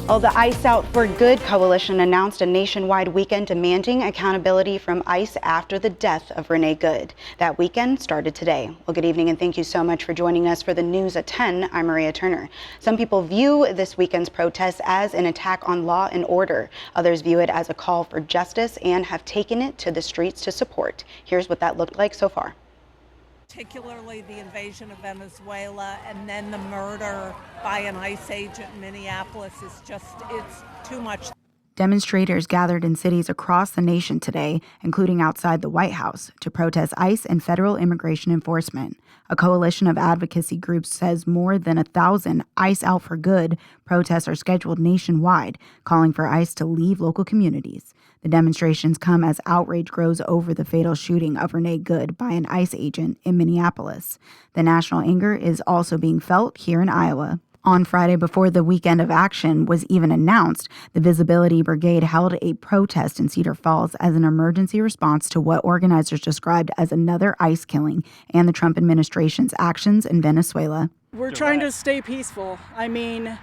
Well, the Ice Out for Good coalition announced a nationwide weekend demanding accountability from ICE after the death of Renee Good. That weekend started today. Well, good evening and thank you so much for joining us for the news at 10. I'm Maria Turner. Some people view this weekend's protest as an attack on law and order. Others view it as a call for justice and have taken it to the streets to support. Here's what that looked like so far. Particularly the invasion of Venezuela and then the murder by an ICE agent in Minneapolis is just, it's too much. Demonstrators gathered in cities across the nation today, including outside the White House, to protest ICE and federal immigration enforcement. A coalition of advocacy groups says more than 1,000 ICE Out for Good protests are scheduled nationwide, calling for ICE to leave local communities. The demonstrations come as outrage grows over the fatal shooting of Renee Good by an ICE agent in Minneapolis. The national anger is also being felt here in Iowa. On Friday, before the weekend of action was even announced, the Visibility Brigade held a protest in Cedar Falls as an emergency response to what organizers described as another ICE killing and the Trump administration's actions in Venezuela. We're trying to stay peaceful. I mean,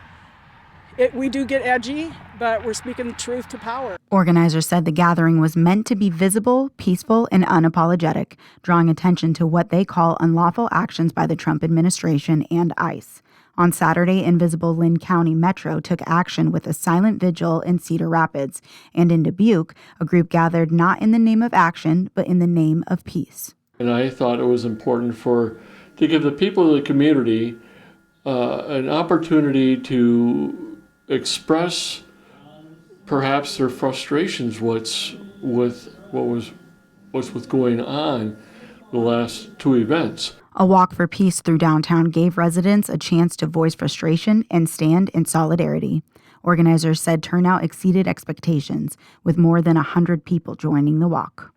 we do get edgy, but we're speaking the truth to power. Organizers said the gathering was meant to be visible, peaceful, and unapologetic, drawing attention to what they call unlawful actions by the Trump administration and ICE. On Saturday, Invisible Lynn County Metro took action with a silent vigil in Cedar Rapids, and in Dubuque, a group gathered not in the name of action, but in the name of peace. And I thought it was important to give the people of the community an opportunity to express perhaps their frustrations what's with going on the last two events. A walk for peace through downtown gave residents a chance to voice frustration and stand in solidarity. Organizers said turnout exceeded expectations, with more than 100 people joining the walk.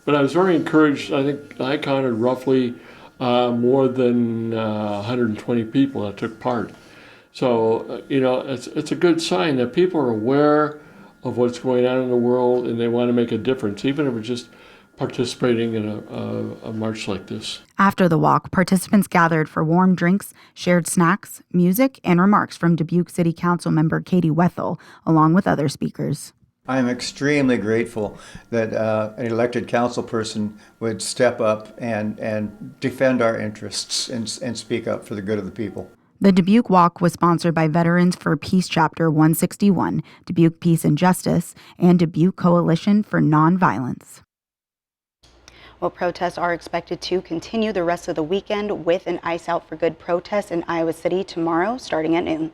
But I was very encouraged. I think I counted roughly more than 120 people that took part. So, it's a good sign that people are aware of what's going on in the world and they want to make a difference, even if it's just participating in a march like this. After the walk, participants gathered for warm drinks, shared snacks, music, and remarks from Dubuque City Council member Katie Wethel, along with other speakers. I am extremely grateful that an elected council person would step up and defend our interests and speak up for the good of the people. The Dubuque Walk was sponsored by Veterans for Peace Chapter 161, Dubuque Peace and Justice, and Dubuque Coalition for Nonviolence. Well, protests are expected to continue the rest of the weekend with an ICE Out for Good protest in Iowa City tomorrow starting at noon.